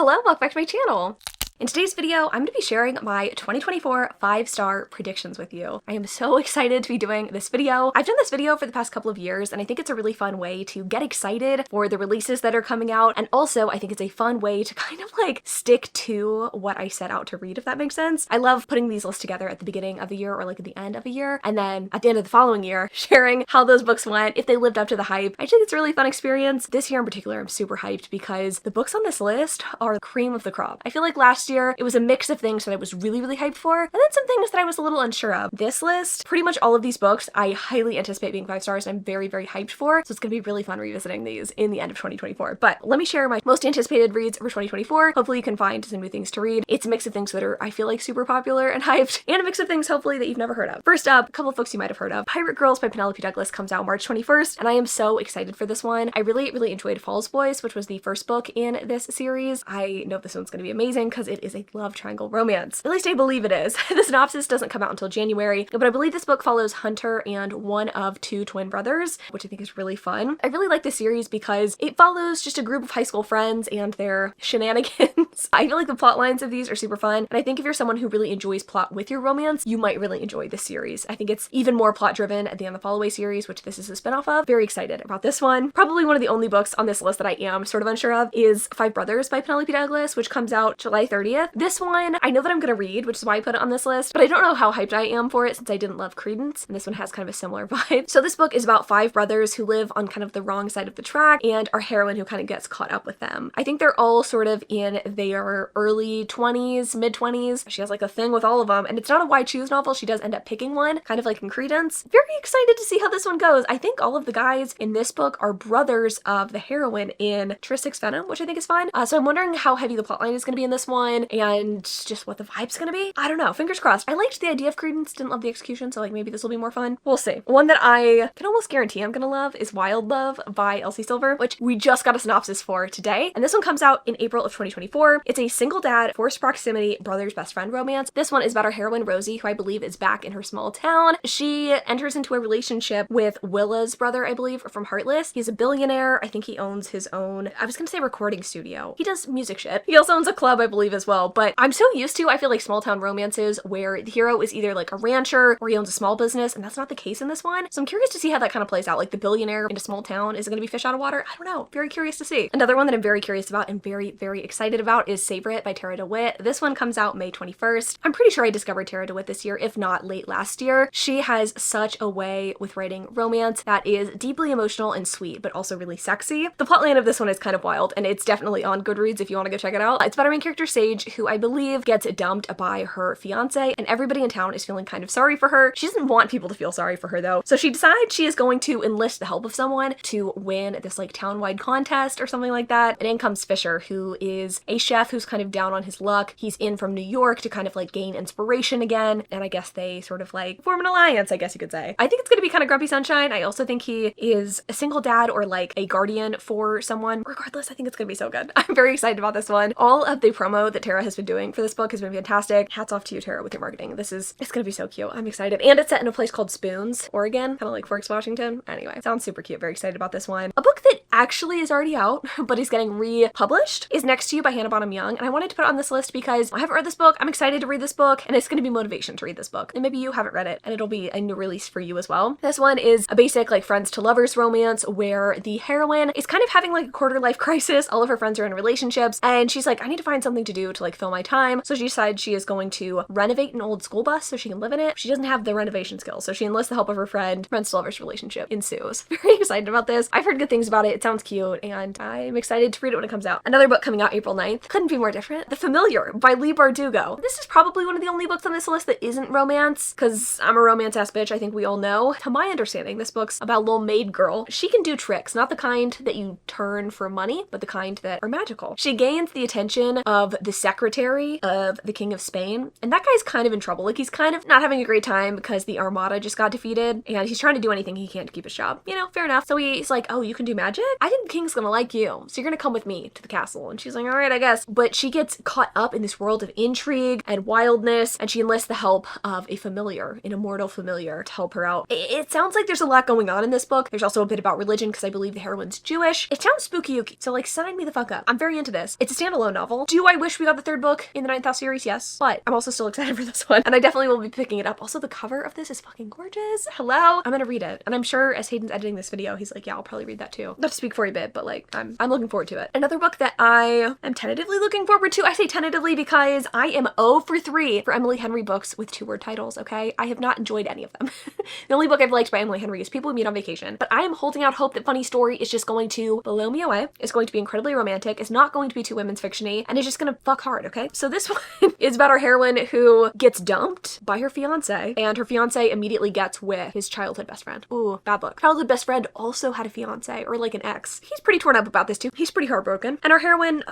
Hello, welcome back to my channel. In today's video, I'm going to be sharing my 2024 5-star predictions with you. I am so excited to be doing this video. I've done this video for the past couple of years, and I think it's a really fun way to get excited for the releases that are coming out, and also I think it's a fun way to kind of like stick to what I set out to read, if that makes sense. I love putting these lists together at the beginning of the year or like at the end of a year, and then at the end of the following year, sharing how those books went, if they lived up to the hype. I think it's a really fun experience. This year in particular, I'm super hyped because the books on this list are the cream of the crop. I feel like last year, it was a mix of things that I was really hyped for, and then some things that I was a little unsure of. This list, pretty much all of these books, I highly anticipate being 5 stars, and I'm very hyped for, so it's gonna be really fun revisiting these in the end of 2024. But let me share my most anticipated reads for 2024. Hopefully you can find some new things to read. It's a mix of things that are, I feel like, super popular and hyped, and a mix of things, hopefully, that you've never heard of. First up, a couple of folks you might have heard of. Pirate Girls by Penelope Douglas comes out March 21st, and I am so excited for this one. I really enjoyed Falls Boys, which was the first book in this series. I know this one's gonna be amazing because it is a love triangle romance. At least I believe it is. The synopsis doesn't come out until January, but I believe this book follows Hunter and one of 2 twin brothers, which I think is really fun. I really like this series because it follows just a group of high school friends and their shenanigans. I feel like the plot lines of these are super fun, and I think if you're someone who really enjoys plot with your romance, you might really enjoy this series. I think it's even more plot driven than the Fall Away series, which this is a spinoff of. Very excited about this one. Probably one of the only books on this list that I am sort of unsure of is Five Brothers by Penelope Douglas, which comes out July 30th. This one, I know that I'm gonna read, which is why I put it on this list, but I don't know how hyped I am for it since I didn't love Credence, and this one has kind of a similar vibe. So this book is about 5 brothers who live on kind of the wrong side of the track, and our heroine who kind of gets caught up with them. I think they're all sort of in their early 20s, mid-20s. She has like a thing with all of them, and it's not a why choose novel. She does end up picking one, kind of like in Credence. Very excited to see how this one goes. I think all of the guys in this book are brothers of the heroine in Tristix Venom, which I think is fun. So I'm wondering how heavy the plotline is going to be in this one, and just what the vibe's gonna be. I don't know, fingers crossed. I liked the idea of Credence, didn't love the execution, so like maybe this will be more fun. We'll see. One that I can almost guarantee I'm gonna love is Wild Love by Elsie Silver, which we just got a synopsis for today, and this one comes out in April of 2024. It's a single dad, forced proximity, brother's best friend romance. This one is about our heroine Rosie, who I believe is back in her small town. She enters into a relationship with Willa's brother, I believe, from Heartless. He's a billionaire. I think he owns his own, I was gonna say recording studio. He does music shit. He also owns a club, I believe, as well, but I'm so used to, I feel like, small town romances where the hero is either like a rancher or he owns a small business, and that's not the case in this one. So I'm curious to see how that kind of plays out. Like the billionaire in a small town, is it gonna be fish out of water? I don't know. Very curious to see. Another one that I'm very curious about and very excited about is Savorite by Tara DeWitt. This one comes out May 21st. I'm pretty sure I discovered Tara DeWitt this year, if not late last year. She has such a way with writing romance that is deeply emotional and sweet, but also really sexy. The plotline of this one is kind of wild, and it's definitely on Goodreads if you want to go check it out. It's about our main character Sage, who I believe gets dumped by her fiance, and everybody in town is feeling kind of sorry for her. She doesn't want people to feel sorry for her though, so she decides she is going to enlist the help of someone to win this like town-wide contest or something like that. And in comes Fisher, who is a chef who's kind of down on his luck. He's in from New York to kind of like gain inspiration again, and I guess they sort of like form an alliance, I guess you could say. I think it's gonna be kind of Grumpy Sunshine. I also think he is a single dad or like a guardian for someone. Regardless, I think it's gonna be so good. I'm very excited about this one. All of the promo that Tara has been doing for this book has been fantastic. Hats off to you, Tara, with your marketing. It's gonna be so cute. I'm excited. And it's set in a place called Spoons, Oregon, kind of like Forks, Washington. Anyway, sounds super cute. Very excited about this one. A book that actually is already out, but is getting republished, is Next to You by Hannah Bonham Young, and I wanted to put it on this list because I haven't read this book. I'm excited to read this book, and it's gonna be motivation to read this book. And maybe you haven't read it, and it'll be a new release for you as well. This one is a basic like friends to lovers romance where the heroine is kind of having like a quarter life crisis. All of her friends are in relationships, and she's like, I need to find something to do to like fill my time. So she decides she is going to renovate an old school bus so she can live in it. She doesn't have the renovation skills, so she enlists the help of her friend. Friends to lovers relationship ensues. Very excited about this. I've heard good things about it. It sounds cute, and I'm excited to read it when it comes out. Another book coming out April 9th. Couldn't be more different. The Familiar by Leigh Bardugo. This is probably one of the only books on this list that isn't romance, because I'm a romance-ass bitch, I think we all know. To my understanding, this book's about a little maid girl. She can do tricks, not the kind that you turn for money, but the kind that are magical. She gains the attention of the secretary of the King of Spain, and that guy's kind of in trouble. Like, he's kind of not having a great time because the Armada just got defeated, and he's trying to do anything he can to keep his job. You know, fair enough. So he's like, oh, you can do magic? I think the king's gonna like you, so you're gonna come with me to the castle. And she's like, all right, I guess. But she gets caught up in this world of intrigue and wildness, and she enlists the help of a familiar, an immortal familiar, to help her out. It sounds like there's a lot going on in this book. There's also a bit about religion, because I believe the heroine's Jewish. It sounds spooky-ooky, so like sign me the fuck up. I'm very into this. It's a standalone novel. Do I wish we got the third book in the Ninth House series? Yes. But I'm also still excited for this one, and I definitely will be picking it up. Also, the cover of this is fucking gorgeous. Hello? I'm gonna read it. And I'm sure as Hayden's editing this video, he's like, yeah, I'll probably read that too. Not to speak for you a bit, but like, I'm looking forward to it. Another book that I am tentatively looking forward to, I say tentatively because I am 0 for 3 for Emily Henry books with 2-word titles, okay? I have not enjoyed any of them. The only book I've liked by Emily Henry is People We Meet on Vacation, but I am holding out hope that Funny Story is just going to blow me away. It's going to be incredibly romantic. It's not going to be too women's fiction-y, and it's just gonna fuck hard, okay? So this one is about our heroine who gets dumped by her fiance, and her fiance immediately gets with his childhood best friend. Ooh, bad book. Childhood best friend also had a fiance, or like an ex. He's pretty torn up about this too. He's pretty heartbroken. And our heroine,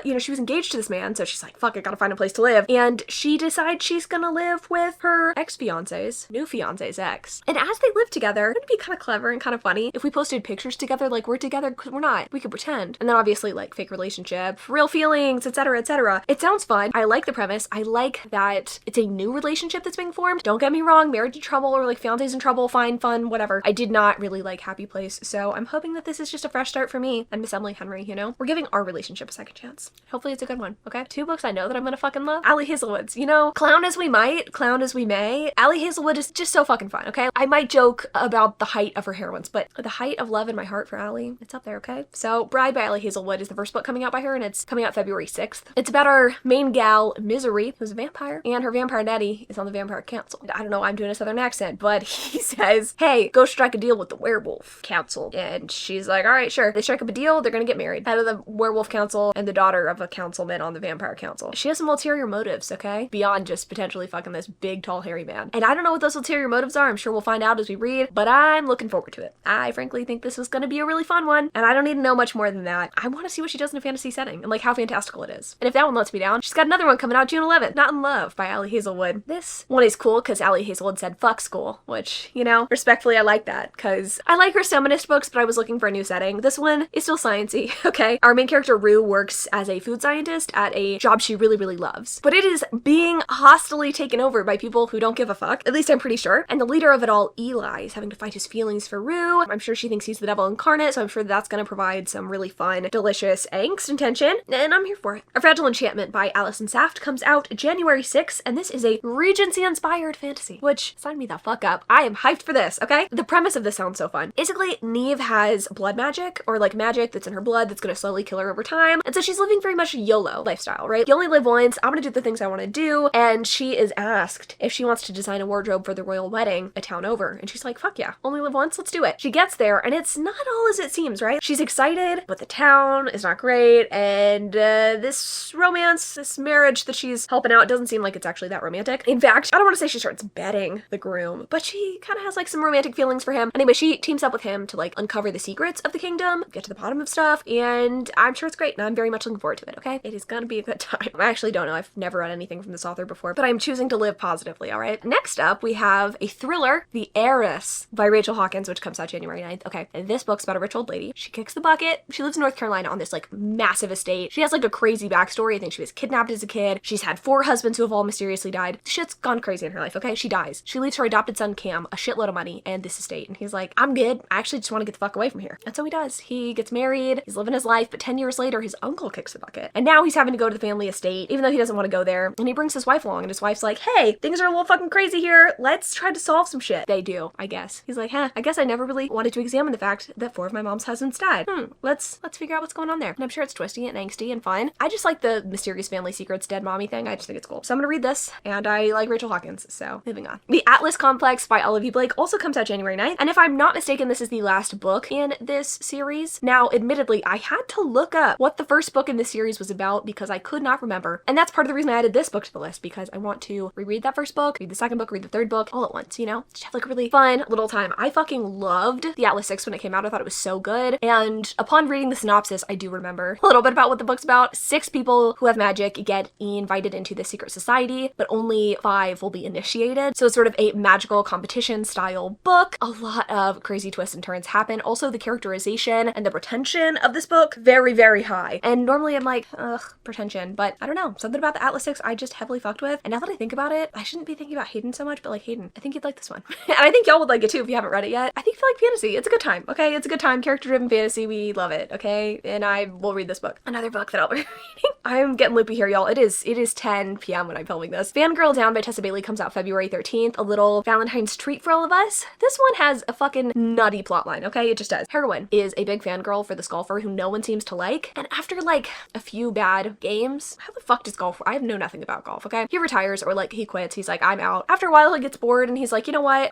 you know, she was engaged to this man, so she's like, fuck, I gotta find a place to live. And she decides she's gonna live with her ex-fiance's, new fiance's ex. And as they live together, it'd be kind of clever and kind of funny if we posted pictures together, like we're together, because we're not. We could pretend. And then obviously like fake relationship, real feelings, etc., etc. It sounds fun. I like the premise. I like that it's a new relationship that's being formed. Don't get me wrong, marriage in trouble or like fiance's in trouble, fine, fun, whatever. I did not really like Happy Place, so I'm hoping that this is just a fresh start for me and Miss Emily Henry, you know? We're giving our relationship a second chance. Hopefully it's a good one, okay? 2 books I know that I'm gonna fucking love. Allie Hazelwood's, you know? Clown as we might, clown as we may, Allie Hazelwood is just so fucking fun, okay? I might joke about the height of her heroines, but the height of love in my heart for Allie, it's up there, okay? So Bride by Allie Hazelwood is the first book coming out by her, and it's coming out February 6th. It's about our main gal, Misery, who's a vampire, and her vampire daddy is on the vampire council. I don't know why I'm doing a southern accent, but he says, hey, go strike a deal with the werewolf council. And she's like, all right, sure. They strike up a deal, they're gonna get married. Head of the werewolf council and the daughter of a councilman on the vampire council. She has some ulterior motives, okay? Beyond just potentially fucking this big, tall, hairy man. And I don't know what those ulterior motives are. I'm sure we'll find out as we read, but I'm looking forward to it. I frankly think this is gonna be a really fun one, and I don't need to know much more than that. I want to see what she does in a fantasy setting and like how fantastical it is. And if that one lets me down, she's got another one coming out June 11th, Not in Love by Allie Hazelwood. This one is cool because Allie Hazelwood said fuck school, which, you know, respectfully I like that because I like her feminist books, but I was looking for a new setting. This one is still sciencey, okay? Our main character Rue works as a food scientist at a job she really, really loves, but it is being hostily taken over by people who don't give a fuck. At least I'm pretty sure. And the leader of it all, Eli, is having to fight his feelings for Rue. I'm sure she thinks he's the devil incarnate, so I'm sure that's gonna provide some really fun, delicious angst and tension, and I'm here for it. A Fragile Enchantment by Alison Saft comes out January 6th, and this is a Regency-inspired fantasy, which, sign me the fuck up. I am hyped for this, okay? The premise of this sounds so fun. Basically, Neve has blood magic, or like magic that's in her blood that's gonna slowly kill her over time, and so she's living very much a YOLO lifestyle, right? You only live once, I'm gonna do the things I wanna do, and she is asked if she wants to design a wardrobe for the royal wedding a town over, and she's like, fuck yeah, only live once, let's do it. She gets there, and it's not all as it seems, right? She's excited, but the town is not great, and this romance, this marriage that she's helping out doesn't seem like it's actually that romantic. In fact, I don't want to say she starts betting the groom, but she kind of has like some romantic feelings for him. Anyway, she teams up with him to like uncover the secrets of the kingdom, get to the bottom of stuff, and I'm sure it's great, and I'm very much looking forward to it, okay? It is gonna be a good time. I actually don't know, I've never read anything from this author before, but I'm choosing to live positively, all right? Next up, we have a thriller, The Ayres by Rachel Hawkins, which comes out January 9th. Okay, and this book's about a rich old lady. She kicks the bucket. She lives in North Carolina on this like massive estate. She has like a crazy backstory. I think she was kidnapped as a kid. She's had 4 husbands who have all mysteriously died. Shit's gone crazy in her life, okay? She dies. She leaves her adopted son Cam a shitload of money and this estate. And he's like, I'm good. I actually just want to get the fuck away from here. And so he does. He gets married. He's living his life. But 10 years later, his uncle kicks the bucket. And now he's having to go to the family estate, even though he doesn't want to go there. And he brings his wife along. And his wife's like, hey, things are a little fucking crazy here. Let's try to solve some shit. They do, I guess. He's like, I guess I never really wanted to examine the fact that 4 of my mom's husbands died. Let's figure out what's going on there. And I'm sure it's twisty and angsty and fun. I just like the mysterious family secrets, dead mommy thing. I just think it's cool. So I'm gonna read this, and I like Rachel Hawkins, so moving on. The Atlas Complex by Olivia Dade also comes out January 9th, and if I'm not mistaken, this is the last book in this series. Now, admittedly, I had to look up what the first book in this series was about because I could not remember, and that's part of the reason I added this book to the list, because I want to reread that first book, read the second book, read the third book, all at once, you know? Just have like a really fun little time. I fucking loved the Atlas 6 when it came out. I thought it was so good, and upon reading the synopsis, I do remember a little bit about what the book's about. 6 people who have magic get invited into this secret society, but only 5 will be initiated. So it's sort of a magical competition style book. A lot of crazy twists and turns happen. Also, the character is sexualization and the pretension of this book very, very high. And normally I'm like, ugh, pretension, but I don't know. Something about the Atlas 6 I just heavily fucked with. And now that I think about it, I shouldn't be thinking about Hayden so much, but like Hayden, I think you'd like this one. And I think y'all would like it too if you haven't read it yet. I think if you like fantasy, it's a good time, okay? It's a good time. Character-driven fantasy, we love it, okay? And I will read this book. Another book that I'll be reading. I'm getting loopy here, y'all. It is 10 p.m. when I'm filming this. Fangirl Down by Tessa Bailey comes out February 13th. A little Valentine's treat for all of us. This one has a fucking nutty plotline, okay? It just does. Heroine is a big fangirl for this golfer who no one seems to like. And after like a few bad games, how the fuck does golf work? I know nothing about golf, okay? He retires or like he quits. He's like, I'm out. After a while, he gets bored and he's like, you know what?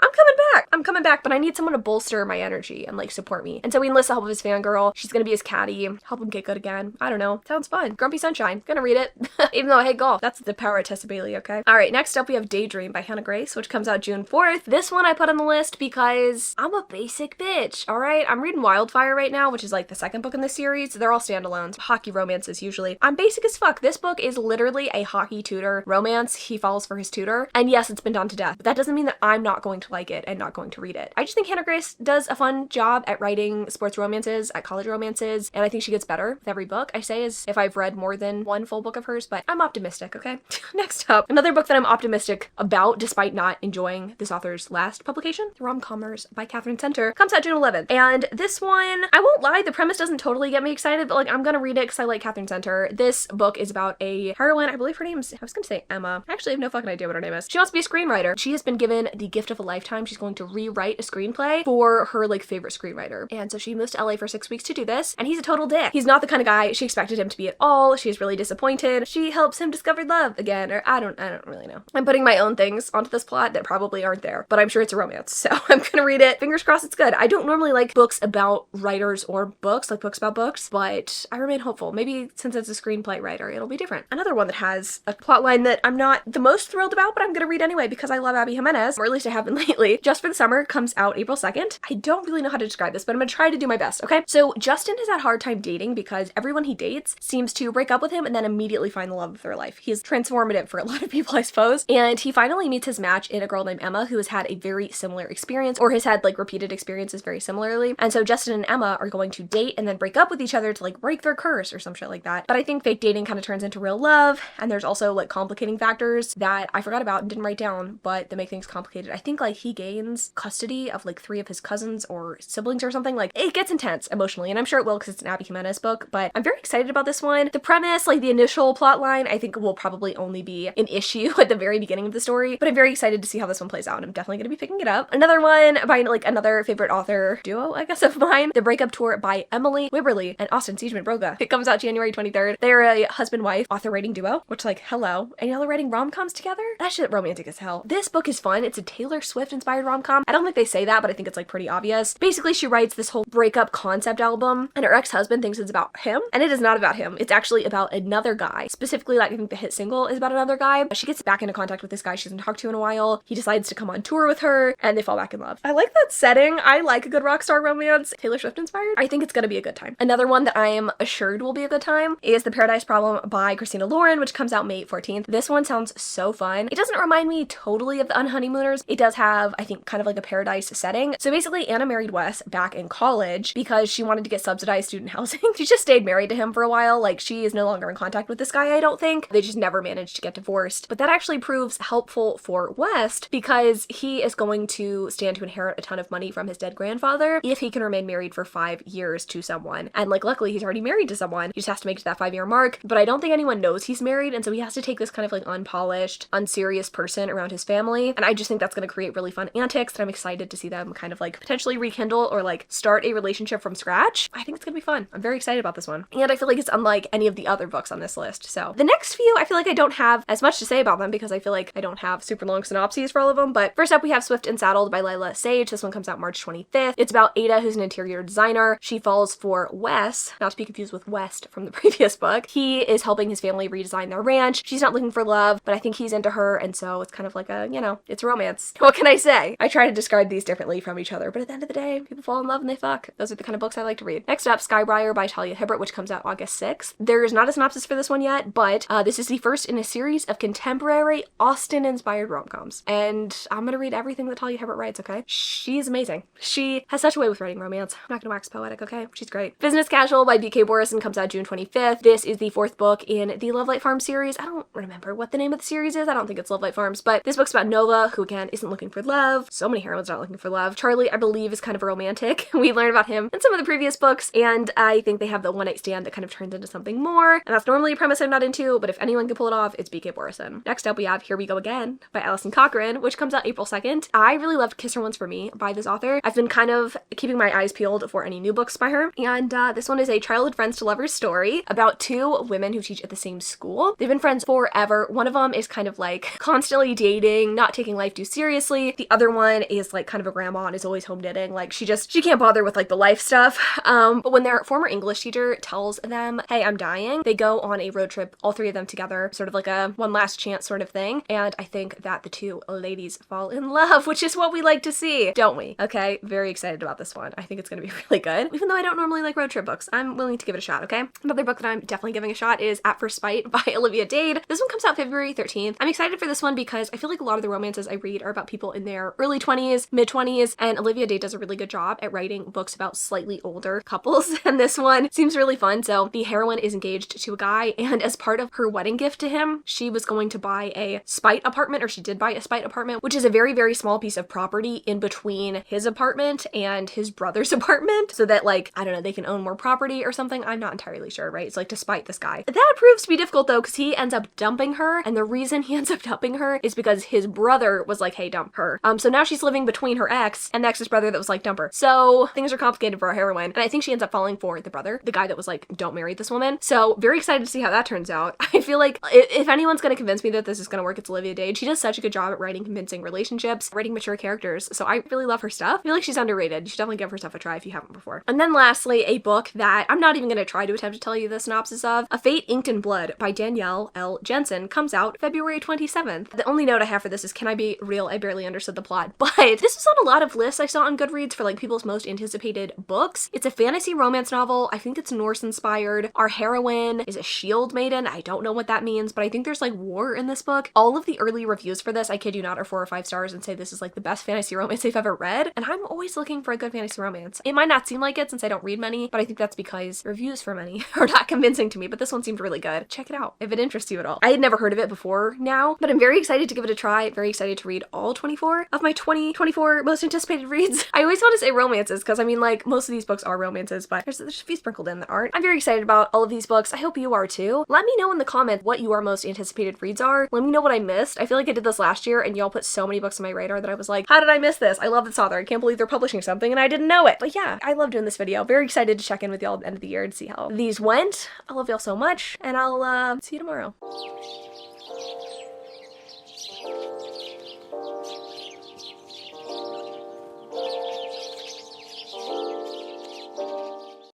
I'm coming back, but I need someone to bolster my energy and like support me. And so he enlists the help of his fangirl. She's gonna be his caddy, help him get good again. I don't know. Sounds fun. Grumpy Sunshine. Gonna read it. Even though I hate golf. That's the power of Tessa Bailey, okay? All right, next up we have Daydream by Hannah Grace, which comes out June 4th. This one I put on the list because I'm a basic bitch, all right? I'm reading Wildfire right now, which is like the second book in the series. They're all standalones, hockey romances usually. I'm basic as fuck. This book is literally a hockey tutor romance. He falls for his tutor. And yes, it's been done to death, but that doesn't mean that I'm not going to like it and not going to read it. I just think Hannah Grace does a fun job at writing sports romances, at college romances, and I think she gets better with every book. I say as if I've read more than one full book of hers, but I'm optimistic, okay? Next up, another book that I'm optimistic about despite not enjoying this author's last publication, ROM Commers by Catherine Center, comes out June 11th. And this one, I won't lie, the premise doesn't totally get me excited, but like I'm gonna read it because I like Catherine Center. This book is about a heroine, I believe her name's, I was gonna say Emma. I actually have no fucking idea what her name is. She wants to be a screenwriter. She has been given the gift of a lifetime. She's going to rewrite a screenplay for her like favorite screenwriter. And so she moves to LA for 6 weeks to do this, and he's a total dick. He's not the kind of guy she expected him to be at all. She's really disappointed. She helps him discover love again, or I don't really know. I'm putting my own things onto this plot that probably aren't there, but I'm sure it's a romance, so I'm gonna read it. Fingers crossed it's good. I don't normally like books about writers or books, like books about books, but I remain hopeful. Maybe since it's a screenplay writer, it'll be different. Another one that has a plotline that I'm not the most thrilled about, but I'm gonna read anyway because I love Abby Jimenez, or at least I have been lately. Just for the Summer comes out April 2nd. I don't really know how to describe this, but I'm gonna try to do my best, okay? So Justin has had a hard time dating because everyone he dates seems to break up with him and then immediately find the love of their life. He's transformative for a lot of people, I suppose. And he finally meets his match in a girl named Emma who has had a very similar experience, or has had like repeated experiences very similarly. And so Justin and Emma are going to date and then break up with each other to like break their curse or some shit like that. But I think fake dating kind of turns into real love, and there's also like complicating factors that I forgot about and didn't write down, but that make things complicated. I think like he gains custody of like 3 of his cousins or siblings or something. Like it gets intense emotionally, and I'm sure it will because it's an Abby Jimenez book, but I'm very excited about this one. The premise, like the initial plot line, I think will probably only be an issue at the very beginning of the story, but I'm very excited to see how this one plays out, and I'm definitely going to be picking it up. Another one by like another favorite author duo, I guess, of mine, The Breakup Tour by Emily Wibberley and Austin Siegeman Broga. It comes out January 23rd. They're a husband-wife author-writing duo, which like, hello. And y'all are writing rom-coms together? That shit romantic as hell. This book is fun. It's a Taylor Swift-inspired rom-com. I don't think they say that, but I think it's like pretty obvious. Basically, she writes this whole breakup concept album, and her ex-husband thinks it's about him, and it is not about him. It's actually about another guy. Specifically, like I think the hit single is about another guy. She gets back into contact with this guy she hasn't talked to in a while. He decides to come on tour with her, and they fall back in love. I like that setting. I like a good rock star romance. Taylor Swift inspired. I think it's gonna be a good time. Another one that I am assured will be a good time is The Paradise Problem by Christina Lauren, which comes out May 14th. This one sounds so fun. It doesn't remind me totally of The Unhoneymooners. It does have, I think, kind of like a paradise setting. So basically, Anna married Wes back in college because she wanted to get subsidized student housing. She just stayed married to him for a while. Like, she is no longer in contact with this guy, I don't think. They just never managed to get divorced. But that actually proves helpful for West because he is going to stand to inherit a ton of money from his dead grandfather if he can remain married for 5 years to someone. And like, luckily, he's already married to someone. He just has to make it to that 5-year mark. But I don't think anyone knows he's married, and so he has to take this kind of like unpolished, unserious person around his family. And I just think that's going to create really fun antics, and I'm excited to see them kind of like potentially rekindle or like start a relationship from scratch. I think it's gonna be fun. I'm very excited about this one. And I feel like it's unlike any of the other books on this list. So the next few, I feel like I don't have as much to say about them because I feel like I don't have super long synopses for all of them. But first up, we have Swift and Saddled by Lila Sage. This one comes out March 25th. It's about Ada, who's an interior designer. She falls for Wes, not to be confused with West from the previous book. He is helping his family redesign their ranch. She's not looking for love, but I think he's into her, and so it's kind of like a, you know, it's romance. What can I say? I try to describe these differently from each other, but at the end of the day, people fall in love and they fuck. Those are the kind of books I like to read. Next up, Brier by Talia Hibbert, which comes out August 6th. There's not a synopsis for this one yet, but this is the first in a series of contemporary Austen-inspired rom-coms. And I'm gonna read everything that Talia Hibbert writes, okay? She's amazing. She has such a way with writing romance. I'm not gonna wax poetic, okay? She's great. Business Casual by BK Borison comes out June 25th. This is the 4th book in the Love Light Farms series. I don't remember what the name of the series is. I don't think it's Love Light Farms, but this book's about Nova, who again isn't looking for love. So many heroines not looking for love. Charlie, I believe, is kind of a romantic. We learned about him in some of the previous books, and I think they have the one night stand that kind of turns into something more, and that's normally a premise I'm not into, but if anyone can pull it off, it's BK Borison. Next up we have Here We Go Again by Alison Cochran, which comes out April 2nd. I really loved Kiss Her Once for Me by this author. I've been kind of keeping my eyes peeled for any new books by her, and this one is a childhood friends to lovers story about two women who teach at the same school. They've been friends forever. One of them is kind of like constantly dating, not taking life too seriously. The other one is like kind of a grandma and is always home knitting. Like she can't bother with like the life stuff. But when their former English teacher tells them, hey, I'm dying, they go on a road trip, all three of them together, sort of like a one last chance sort of thing. And I think that the two ladies fall in love, which is what we like to see, don't we? Okay, very excited about this one. I think it's gonna be really good. Even though I don't normally like road trip books, I'm willing to give it a shot, okay? Another book that I'm definitely giving a shot is At First Bite by Olivia Dade. This one comes out February 13th. I'm excited for this one because I feel like a lot of the romances I read are about people in their early 20s, mid 20s, and Olivia Dade does a really good job at writing books about slightly older couples, and this one seems really fun. So the heroine is engaged to a guy, and as part of her wedding gift to him, she was going to buy a spite apartment, or she did buy a spite apartment, which is a very, very small piece of property in between his apartment and his brother's apartment, so that like, I don't know, they can own more property or something. I'm not entirely sure, right? It's like to spite this guy. That proves to be difficult though, because he ends up dumping her, and the reason he ends up dumping her is because his brother was like, hey, dump her. So now she's living between her ex and the ex's brother that was like, dump her. So things are complicated for our heroine, and I think she ends up falling for the brother, the guy that was like, don't marry this woman. So very excited to see how that turns out. I feel like if anyone's gonna convince me that this is gonna work, it's Olivia Dade. She does such a good job at writing convincing relationships, writing mature characters, so I really love her stuff. I feel like she's underrated. You should definitely give her stuff a try if you haven't before. And then lastly, a book that I'm not even gonna try to attempt to tell you the synopsis of, A Fate Inked in Blood by Danielle L Jensen, comes out February 27th. The only note I have for this is, can I be real? I barely understood the plot, but this was on a lot of lists I saw on Goodreads for like people's most anticipated books. It's a fantasy romance novel. I think it's Norse inspired. Our heroine is a shield maiden. I don't know what that means, but I think there's like war in this book. All of the early reviews for this, I kid you not, are 4 or 5 stars and say this is like the best fantasy romance they've ever read. And I'm always looking for a good fantasy romance. It might not seem like it since I don't read many, but I think that's because reviews for many are not convincing to me, but this one seemed really good. Check it out if it interests you at all. I had never heard of it before now, but I'm very excited to give it a try. Very excited to read all 24 of my 2024 most anticipated reads. I always want to say romances because I mean, like, most of these books are romances, but there's a few sprinkled in that aren't. I'm very excited about all of these books. I hope you are too. Let me know in the comments what your most anticipated reads are. Let me know what I missed. I feel like I did this last year and y'all put so many books on my radar that I was like, how did I miss this? I love this author. I can't believe they're publishing something and I didn't know it. But yeah, I love doing this video. Very excited to check in with y'all at the end of the year and see how these went. I love y'all so much, and I'll see you tomorrow.